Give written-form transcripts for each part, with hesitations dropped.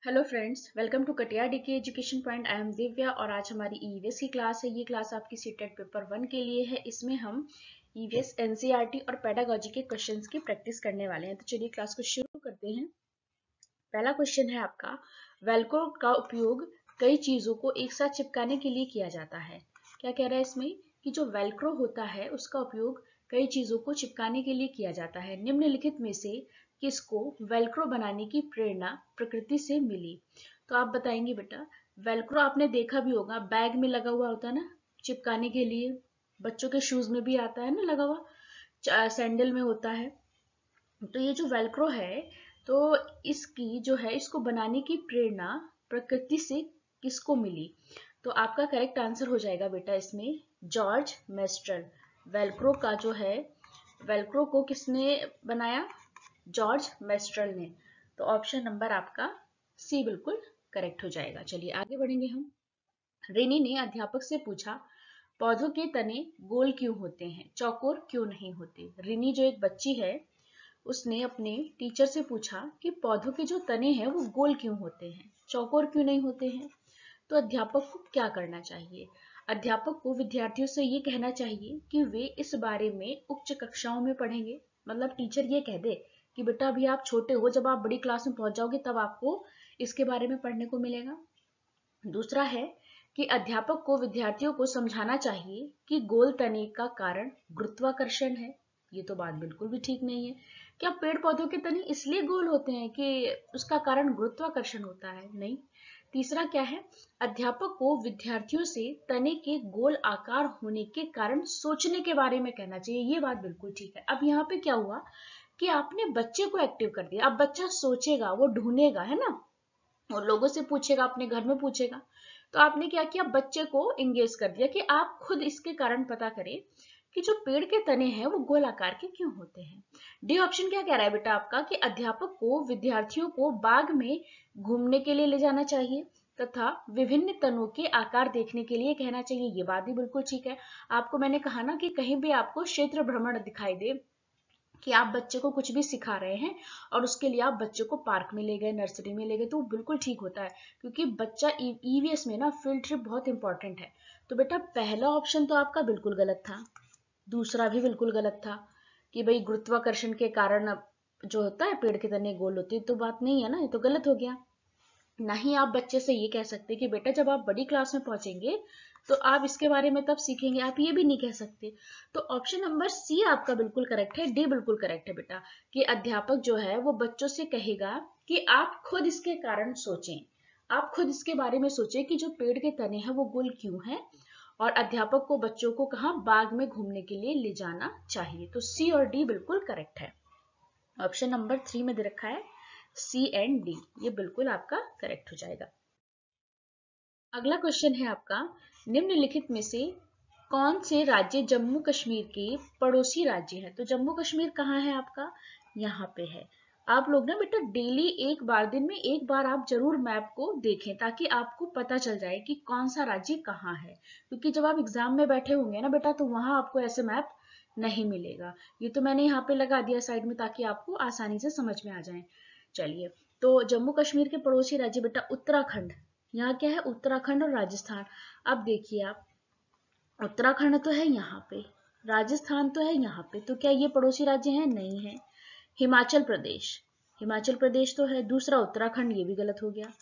Hello friends, welcome to Katiya DK education point. I am Divya और आज हमारी ईवीएस की क्लास है। ये क्लास आपकी सीटेट पेपर 1 के लिए है। इसमें हम ईवीएस, एनसीईआरटी और पेडागोजी के क्वेश्चंस की प्रैक्टिस करने वाले हैं। तो चलिए क्लास को शुरू करते हैं। पहला क्वेश्चन है आपका, वेलक्रो का उपयोग कई चीजों को एक साथ चिपकाने के लिए किया जाता है। क्या कह रहा है इसमें कि जो वेलक्रो होता है उसका उपयोग कई चीजों को चिपकाने के लिए किया जाता है। निम्नलिखित में से किसको वेलक्रो बनाने की प्रेरणा प्रकृति से मिली? तो आप बताएंगे बेटा। वेलक्रो आपने देखा भी होगा, बैग में लगा हुआ होता है ना चिपकाने के लिए, बच्चों के शूज में भी आता है ना लगा हुआ, सैंडल में होता है। तो ये जो वेलक्रो है, तो इसकी जो है इसको बनाने की प्रेरणा प्रकृति से किसको मिली? तो आपका करेक्ट आंसर हो जाएगा बेटा इसमें जॉर्ज मेस्ट्रल। वेलक्रो का जो है, वेलक्रो को किसने बनाया? जॉर्ज मेस्ट्रल ने। तो ऑप्शन नंबर आपका सी बिल्कुल करेक्ट हो जाएगा। चलिए आगे बढ़ेंगे हम। रेनी ने अध्यापक से पूछा, पौधों के तने गोल क्यों होते हैं, चौकोर क्यों नहीं होते? रिनी जो एक बच्ची है, उसने अपने टीचर से पूछा कि पौधों के जो तने हैं वो गोल क्यों होते हैं, चौकोर क्यों नहीं होते हैं। तो अध्यापक को क्या करना चाहिए? अध्यापक को विद्यार्थियों से ये कहना चाहिए कि वे इस बारे में उच्च कक्षाओं में पढ़ेंगे। मतलब टीचर ये कह दे कि बेटा अभी आप छोटे हो, जब आप बड़ी क्लास में पहुंच जाओगे तब आपको इसके बारे में पढ़ने को मिलेगा। दूसरा है कि अध्यापक को विद्यार्थियों को समझाना चाहिए कि गोल तने का कारण गुरुत्वाकर्षण है। ये तो बात बिल्कुल भी ठीक नहीं है। क्या पेड़ पौधों के तने इसलिए गोल होते हैं कि उसका कारण गुरुत्वाकर्षण होता है? नहीं। तीसरा क्या है? अध्यापक को विद्यार्थियों से तने के गोल आकार होने के कारण सोचने के बारे में कहना चाहिए। ये बात बिल्कुल ठीक है। अब यहाँ पे क्या हुआ कि आपने बच्चे को एक्टिव कर दिया। अब बच्चा सोचेगा, वो ढूंढेगा, है ना, और लोगों से पूछेगा, अपने घर में पूछेगा। तो आपने क्या किया, बच्चे को एंगेज कर दिया कि आप खुद इसके कारण पता करें कि जो पेड़ के तने हैं वो गोल आकार के क्यों होते हैं। डी ऑप्शन क्या कह रहा है बेटा आपका कि अध्यापक को विद्यार्थियों को बाग में घूमने के लिए ले जाना चाहिए तथा विभिन्न तनों के आकार देखने के लिए कहना चाहिए। ये बात भी बिल्कुल ठीक है। आपको मैंने कहा ना कि कहीं भी आपको क्षेत्र भ्रमण दिखाई दे कि आप बच्चे को कुछ भी सिखा रहे हैं और उसके लिए आप बच्चे को पार्क में ले गए, नर्सरी में ले गए, तो वो बिल्कुल ठीक होता है, क्योंकि बच्चा ईवीएस में ना फील्ड ट्रिप बहुत इंपॉर्टेंट है। तो बेटा पहला ऑप्शन तो आपका बिल्कुल गलत था, दूसरा भी बिल्कुल गलत था कि भाई गुरुत्वाकर्षण के कारण जो होता है पेड़ के तने गोल होते हैं, तो बात नहीं है ना, ये तो गलत हो गया। ना ही आप बच्चे से ये कह सकते कि बेटा जब आप बड़ी क्लास में पहुंचेंगे तो आप इसके बारे में तब सीखेंगे, आप ये भी नहीं कह सकते। तो ऑप्शन नंबर सी आपका बिल्कुल करेक्ट है, डी बिल्कुल करेक्ट है बेटा, कि अध्यापक जो है वो बच्चों से कहेगा कि आप खुद इसके कारण सोचें, आप खुद इसके बारे में सोचें कि जो पेड़ के तने हैं वो गोल क्यों हैं, और अध्यापक को बच्चों को कहाँ बाग में घूमने के लिए ले जाना चाहिए। तो सी और डी बिल्कुल करेक्ट है। ऑप्शन नंबर 3 में दे रखा है सी एंड डी, ये बिल्कुल आपका करेक्ट हो जाएगा। अगला क्वेश्चन है आपका, निम्नलिखित में से कौन से राज्य जम्मू कश्मीर के पड़ोसी राज्य है? तो जम्मू कश्मीर कहाँ है आपका? यहाँ पे है। आप लोग ना बेटा डेली एक बार, दिन में एक बार आप जरूर मैप को देखें ताकि आपको पता चल जाए कि कौन सा राज्य कहाँ है, क्योंकि जब आप एग्जाम में बैठे होंगे ना बेटा तो वहां आपको ऐसे मैप नहीं मिलेगा। ये तो मैंने यहाँ पे लगा दिया साइड में ताकि आपको आसानी से समझ में आ जाए। चलिए, तो जम्मू कश्मीर के पड़ोसी राज्य बेटा उत्तराखंड, यहाँ क्या है, उत्तराखंड और राजस्थान। अब देखिए आप, उत्तराखंड तो है यहाँ पे, राजस्थान तो है यहाँ पे, तो क्या ये पड़ोसी राज्य हैं? नहीं है। हिमाचल प्रदेश, हिमाचल प्रदेश तो है। दूसरा उत्तराखंड, ये भी गलत हो गया।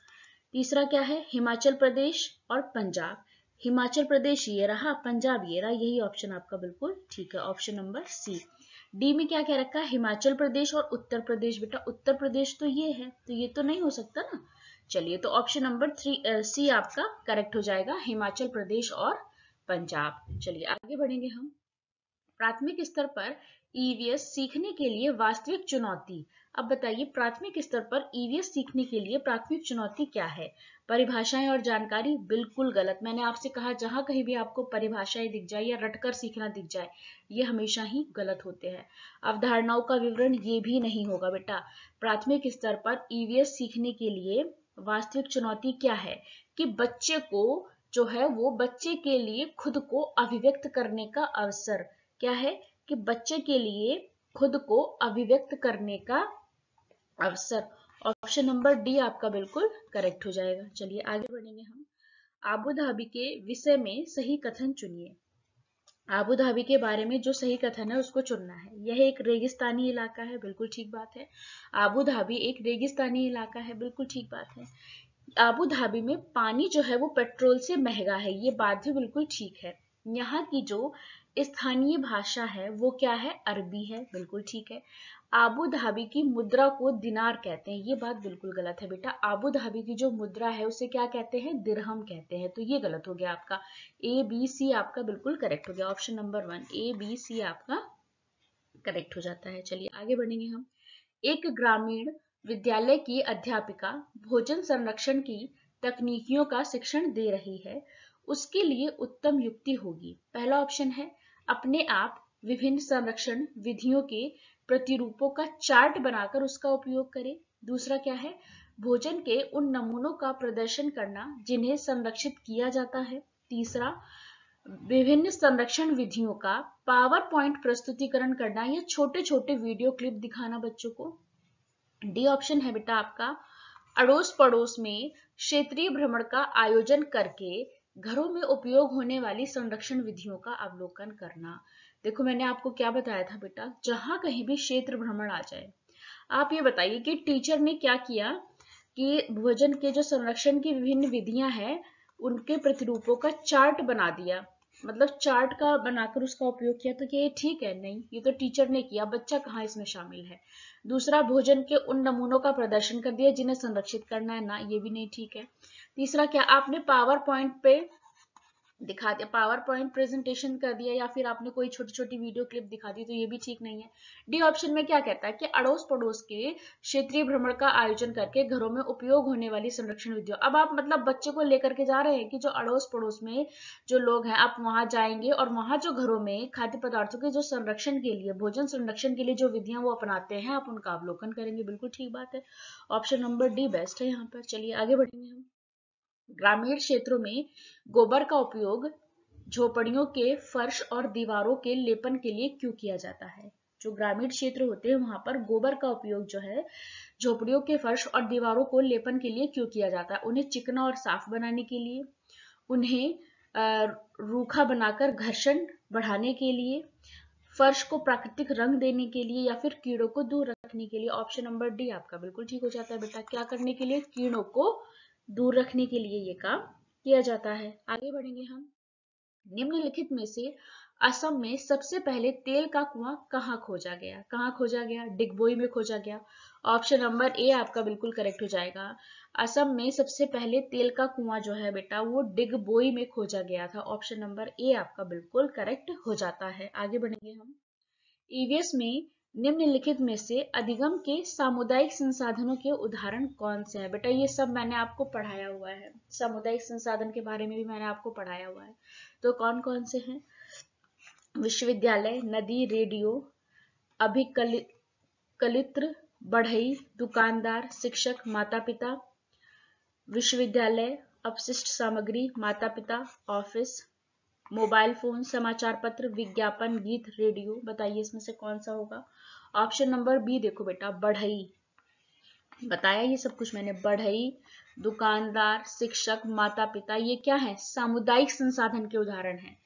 तीसरा क्या है, हिमाचल प्रदेश और पंजाब। हिमाचल प्रदेश ये रहा, पंजाब ये रहा, यही ऑप्शन आपका बिल्कुल ठीक है, ऑप्शन नंबर सी। डी में क्या कह रखा है, हिमाचल प्रदेश और उत्तर प्रदेश। बेटा उत्तर प्रदेश तो ये है, तो ये तो नहीं हो सकता ना। चलिए, तो ऑप्शन नंबर 3 सी आपका करेक्ट हो जाएगा, हिमाचल प्रदेश और पंजाब। चलिए आगे बढ़ेंगे हम। प्राथमिक स्तर पर ईवीएस सीखने के लिए वास्तविक चुनौती। अब बताइए, प्राथमिक स्तर पर ईवीएस सीखने के लिए प्राथमिक चुनौती क्या है? परिभाषाएं और जानकारी, बिल्कुल गलत। मैंने आपसे कहा जहां कहीं भी आपको परिभाषाएं दिख जाए या रटकर सीखना दिख जाए, ये हमेशा ही गलत होते हैं। अवधारणाओं का विवरण, ये भी नहीं होगा बेटा। प्राथमिक स्तर पर ईवीएस सीखने के लिए वास्तविक चुनौती क्या है कि बच्चे को जो है वो बच्चे के लिए खुद को अभिव्यक्त करने का अवसर। क्या है कि बच्चे के लिए खुद को अभिव्यक्त करने का अवसर। ऑप्शन नंबर डी आपका बिल्कुल करेक्ट हो जाएगा। चलिए आगे बढ़ेंगे हम। आबू धाबी के विषय में सही कथन चुनिए। आबू धाबी के बारे में जो सही कथन है उसको चुनना है। यह एक रेगिस्तानी इलाका है, बिल्कुल ठीक बात है। आबू धाबी एक रेगिस्तानी इलाका है, बिल्कुल ठीक बात है। आबू धाबी में पानी जो है वो पेट्रोल से महंगा है, ये बात भी बिल्कुल ठीक है। यहाँ की जो स्थानीय भाषा है वो क्या है, अरबी है, बिल्कुल ठीक है। आबू धाबी की मुद्रा को दिनार कहते हैं, ये बात बिल्कुल गलत है बेटा। आबू धाबी की जो मुद्रा है उसे क्या कहते हैं, दिरहम कहते हैं, तो ये गलत हो गया आपका। ए बी सी आपका बिल्कुल करेक्ट हो गया। Option number 1 A B C आपका करेक्ट हो जाता है। चलिए आगे बढ़ेंगे हम। एक ग्रामीण विद्यालय की अध्यापिका भोजन संरक्षण की तकनीकियों का शिक्षण दे रही है, उसके लिए उत्तम युक्ति होगी। पहला ऑप्शन है अपने आप विभिन्न संरक्षण विधियों के प्रतिरूपों का चार्ट बनाकर उसका उपयोग करें। दूसरा क्या है, भोजन के उन नमूनों का प्रदर्शन करना जिन्हें संरक्षित किया जाता है। तीसरा, विभिन्न संरक्षण विधियों का पावर पॉइंट प्रस्तुतिकरण करना या छोटे छोटे वीडियो क्लिप दिखाना बच्चों को। डी ऑप्शन है बेटा आपका अड़ोस पड़ोस में क्षेत्रीय भ्रमण का आयोजन करके घरों में उपयोग होने वाली संरक्षण विधियों का अवलोकन करना। देखो मैंने आपको क्या बताया था बेटा, जहां कहीं भी क्षेत्र भ्रमण आ जाए, आप ये बताइए कि टीचर ने क्या किया कि भोजन के जो संरक्षण की विभिन्न विधियां हैं उनके प्रतिरूपों का चार्ट बना दिया, मतलब चार्ट का बनाकर उसका उपयोग किया, तो ये ठीक है? नहीं, ये तो टीचर ने किया, बच्चा कहाँ इसमें शामिल है। दूसरा, भोजन के उन नमूनों का प्रदर्शन कर दिया जिन्हें संरक्षित करना है ना, ये भी नहीं ठीक है। तीसरा, क्या आपने पावर पॉइंट पे दिखा दिया, पावर पॉइंट प्रेजेंटेशन कर दिया या फिर आपने कोई छोटी छोटी वीडियो क्लिप दिखा दी, तो ये भी ठीक नहीं है। डी ऑप्शन में क्या कहता है कि अड़ोस पड़ोस के क्षेत्रीय भ्रमण का आयोजन करके घरों में उपयोग होने वाली संरक्षण विधियों। अब आप मतलब बच्चे को लेकर के जा रहे हैं कि जो अड़ोस पड़ोस में जो लोग हैं आप वहां जाएंगे और वहां जो घरों में खाद्य पदार्थों के जो संरक्षण के लिए, भोजन संरक्षण के लिए जो विधियां वो अपनाते हैं आप उनका अवलोकन करेंगे, बिल्कुल ठीक बात है। ऑप्शन नंबर डी बेस्ट है यहाँ पर। चलिए आगे बढ़ेंगे हम। ग्रामीण क्षेत्रों में गोबर का उपयोग झोपड़ियों के फर्श और दीवारों के लेपन के लिए क्यों किया जाता है। जो ग्रामीण क्षेत्र होते हैं वहां पर गोबर का उपयोग जो है झोपड़ियों के फर्श और दीवारों को लेपन के लिए क्यों किया जाता है, उन्हें चिकना और साफ बनाने के लिए, उन्हें रूखा बनाकर घर्षण बढ़ाने के लिए, फर्श को प्राकृतिक रंग देने के लिए, या फिर कीड़ों को दूर रखने के लिए। ऑप्शन नंबर डी आपका बिल्कुल ठीक हो जाता है बेटा। क्या करने के लिए, कीड़ों को दूर रखने के लिए ये काम किया जाता है। आगे बढ़ेंगे हम। निम्नलिखित में से असम में सबसे पहले तेल का कुआं कहाँ खोजा गया, कहाँ खोजा गया, डिगबोई में खोजा गया। ऑप्शन नंबर ए आपका बिल्कुल करेक्ट हो जाएगा। असम में सबसे पहले तेल का कुआं जो है बेटा वो डिगबोई में खोजा गया था। ऑप्शन नंबर ए आपका बिल्कुल करेक्ट हो जाता है। आगे बढ़ेंगे हम। ईवीएस में निम्नलिखित में से अधिगम के सामुदायिक संसाधनों के उदाहरण कौन से हैं। बेटा ये सब मैंने आपको पढ़ाया हुआ है, सामुदायिक संसाधन के बारे में भी मैंने आपको पढ़ाया हुआ है। तो कौन कौन से हैं, विश्वविद्यालय, नदी, रेडियो, अभिकलित्र, बढ़ई, दुकानदार, शिक्षक, माता पिता, विश्वविद्यालय, अपशिष्ट सामग्री, माता पिता, ऑफिस, मोबाइल फोन, समाचार पत्र, विज्ञापन, गीत, रेडियो। बताइए इसमें से कौन सा होगा। ऑप्शन नंबर बी देखो बेटा, बढ़ई। बताया ये सब कुछ मैंने, बढ़ई, दुकानदार, शिक्षक, माता पिता, ये क्या है, सामुदायिक संसाधन के उदाहरण हैं।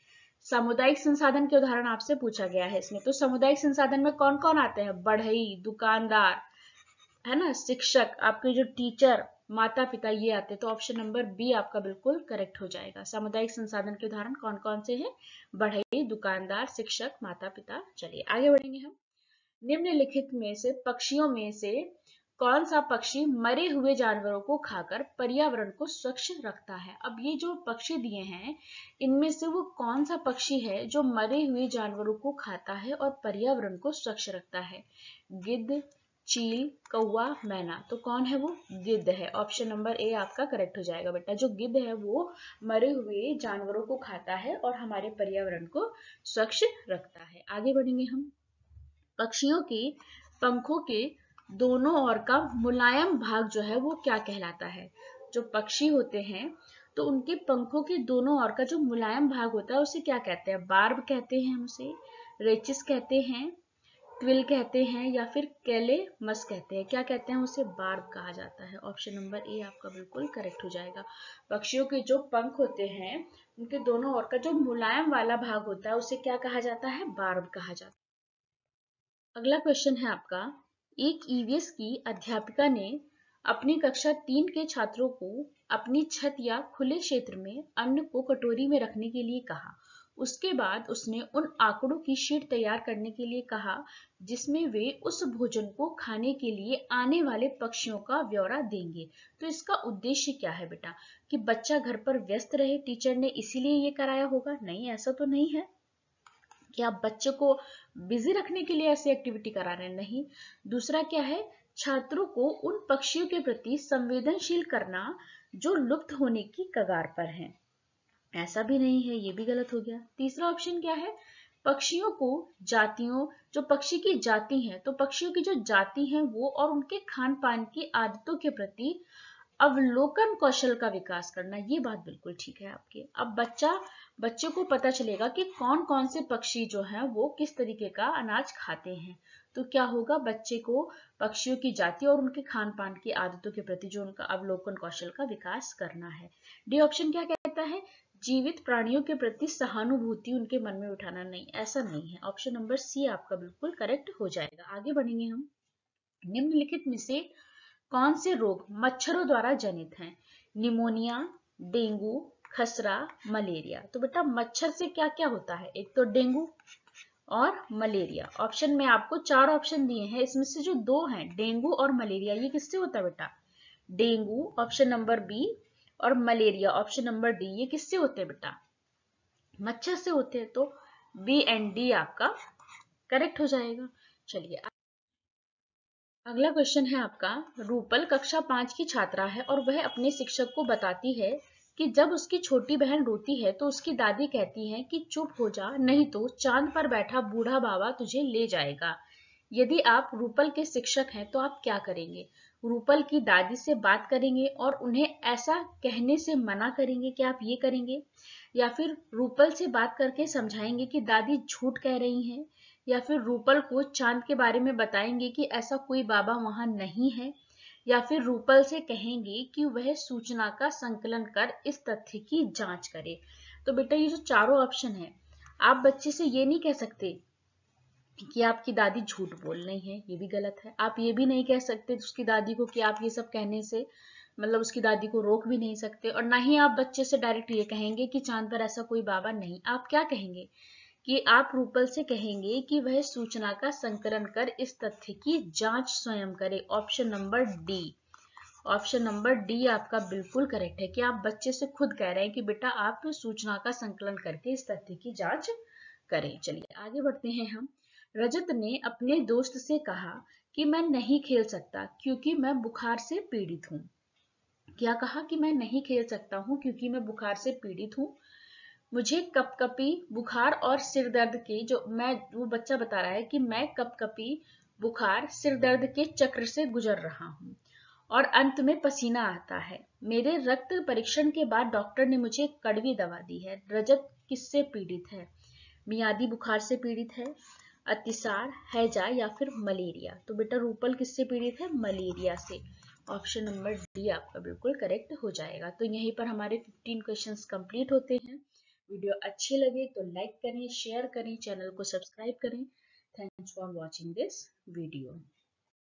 सामुदायिक संसाधन के उदाहरण आपसे पूछा गया है इसमें, तो सामुदायिक संसाधन में कौन कौन आते हैं, बढ़ई, दुकानदार, है ना, शिक्षक, आपके जो टीचर, माता पिता, ये आते हैं। तो ऑप्शन नंबर बी आपका बिल्कुल करेक्ट हो जाएगा। सामुदायिक संसाधन के उदाहरण कौन कौन से हैं, बढ़ई, दुकानदार, शिक्षक, माता पिता। चलिए आगे बढ़ेंगे हम। निम्नलिखित में से पक्षियों में से कौन सा पक्षी मरे हुए जानवरों को खाकर पर्यावरण को स्वच्छ रखता है। अब ये जो पक्षी दिए हैं इनमें से वो कौन सा पक्षी है जो मरे हुए जानवरों को खाता है और पर्यावरण को स्वच्छ रखता है। गिद्ध, चील, कौवा, मैना। तो कौन है वो, गिद्ध है। ऑप्शन नंबर ए आपका करेक्ट हो जाएगा बेटा। जो गिद्ध है वो मरे हुए जानवरों को खाता है और हमारे पर्यावरण को स्वच्छ रखता है। आगे बढ़ेंगे हम। पक्षियों के पंखों के दोनों ओर का मुलायम भाग जो है वो क्या कहलाता है। जो पक्षी होते हैं तो उनके पंखों के दोनों ओर का जो मुलायम भाग होता है उसे क्या कहते हैं, बार्ब कहते हैं, उसे रेचिस कहते हैं, ट्विल कहते हैं या फिर कैलेमस कहते हैं। क्या कहते हैं उसे? बार्ब कहा जाता है। ऑप्शन नंबर ए आपका बिल्कुल करेक्ट हो जाएगा। पक्षियों के जो पंख होते हैं उनके दोनों ओर का जो मुलायम वाला भाग होता है उसे क्या कहा जाता है? बार्ब कहा जाता है। अगला क्वेश्चन है आपका, एक ईवीएस की अध्यापिका ने अपनी कक्षा 3 के छात्रों को अपनी छत या खुले क्षेत्र में अन्न को कटोरी में रखने के लिए कहा। उसके बाद उसने उन आंकड़ों की शीट तैयार करने के लिए कहा जिसमें वे उस भोजन को खाने के लिए आने वाले पक्षियों का ब्यौरा देंगे। तो इसका उद्देश्य क्या है बेटा? कि बच्चा घर पर व्यस्त रहे, टीचर ने इसीलिए ये कराया होगा? नहीं, ऐसा तो नहीं है कि आप बच्चे को बिजी रखने के लिए ऐसी एक्टिविटी करा रहे हैं। नहीं। दूसरा क्या है? छात्रों को उन पक्षियों के प्रति संवेदनशील करना जो लुप्त होने की कगार पर हैं। ऐसा भी नहीं है, ये भी गलत हो गया। तीसरा ऑप्शन क्या है? पक्षियों को जातियों, जो पक्षी की जाति है, तो पक्षियों की जो जाति है वो और उनके खान पान की आदतों के प्रति अवलोकन कौशल का विकास करना। ये बात बिल्कुल ठीक है आपकी। अब बच्चे को पता चलेगा कि कौन कौन से पक्षी जो हैं वो किस तरीके का अनाज खाते हैं। तो क्या होगा? बच्चे को पक्षियों की जाति और उनके खान पान की आदतों के प्रति जो उनका अवलोकन कौशल का विकास करना है। डी ऑप्शन क्या कहता है? जीवित प्राणियों के प्रति सहानुभूति उनके मन में उठाना। नहीं, ऐसा नहीं है। ऑप्शन नंबर सी आपका बिल्कुल करेक्ट हो जाएगा। आगे बढ़ेंगे हम। निम्नलिखित में से कौन से रोग मच्छरों द्वारा जनित हैं? निमोनिया, डेंगू, खसरा, मलेरिया। तो बेटा मच्छर से क्या क्या होता है? एक तो डेंगू और मलेरिया। ऑप्शन में आपको 4 ऑप्शन दिए हैं, इसमें से जो 2 हैं डेंगू और मलेरिया, ये किससे होता है बेटा? डेंगू ऑप्शन नंबर बी और मलेरिया ऑप्शन नंबर डी, ये किससे होते हैं बेटा? मच्छर से होते हैं। तो बी एंड डी आपका करेक्ट हो जाएगा। चलिए अगला क्वेश्चन है आपका, रूपल कक्षा 5 की छात्रा है और वह अपने शिक्षक को बताती है कि जब उसकी छोटी बहन रोती है तो उसकी दादी कहती है कि चुप हो जा, नहीं तो चांद पर बैठा बूढ़ा बाबा तुझे ले जाएगा। यदि आप रूपल के शिक्षक हैं तो आप क्या करेंगे? रूपल की दादी से बात करेंगे और उन्हें ऐसा कहने से मना करेंगे कि आप ये करेंगे, या फिर रूपल से बात करके समझाएंगे कि दादी झूठ कह रही हैं, या फिर रूपल को चांद के बारे में बताएंगे कि ऐसा कोई बाबा वहां नहीं है, या फिर रूपल से कहेंगे कि वह सूचना का संकलन कर इस तथ्य की जांच करे। तो बेटा ये जो चारों ऑप्शन है, आप बच्चे से ये नहीं कह सकते कि आपकी दादी झूठ बोल रही है, ये भी गलत है। आप ये भी नहीं कह सकते उसकी दादी को कि आप ये सब कहने से मतलब उसकी दादी को रोक भी नहीं सकते, और ना ही आप बच्चे से डायरेक्ट ये कहेंगे कि चांद पर ऐसा कोई बाबा नहीं। आप क्या कहेंगे कि आप रूपल से कहेंगे कि वह सूचना का संकलन कर इस तथ्य की जांच स्वयं करे। Option number D, option number D आपका बिल्कुल करेक्ट है कि आप बच्चे से खुद कह रहे हैं कि बेटा आप सूचना का संकलन करके इस तथ्य की जांच करें। चलिए आगे बढ़ते हैं हम। रजत ने अपने दोस्त से कहा कि मैं नहीं खेल सकता क्योंकि मैं बुखार से पीड़ित हूँ। क्या कहा? कि मैं नहीं खेल सकता हूँ क्योंकि मैं बुखार से पीड़ित हूँ। मुझे कपकपी बुखार और सिर दर्द के वो बच्चा बता रहा है कि मैं कपकपी बुखार सिर दर्द के चक्र से गुजर रहा हूँ और अंत में पसीना आता है। मेरे रक्त परीक्षण के बाद डॉक्टर ने मुझे कड़वी दवा दी है। रजत किससे पीड़ित है? मियादी बुखार से पीड़ित है, अतिसार, हैजा या फिर मलेरिया। तो बेटा रूपल किससे पीड़ित है? मलेरिया से। ऑप्शन नंबर डी आपका बिल्कुल करेक्ट हो जाएगा। तो यहीं पर हमारे 15 क्वेश्चंस कंप्लीट होते हैं। वीडियो अच्छी लगे तो लाइक करें, शेयर करें, चैनल को सब्सक्राइब करें। Thanks for watching this video.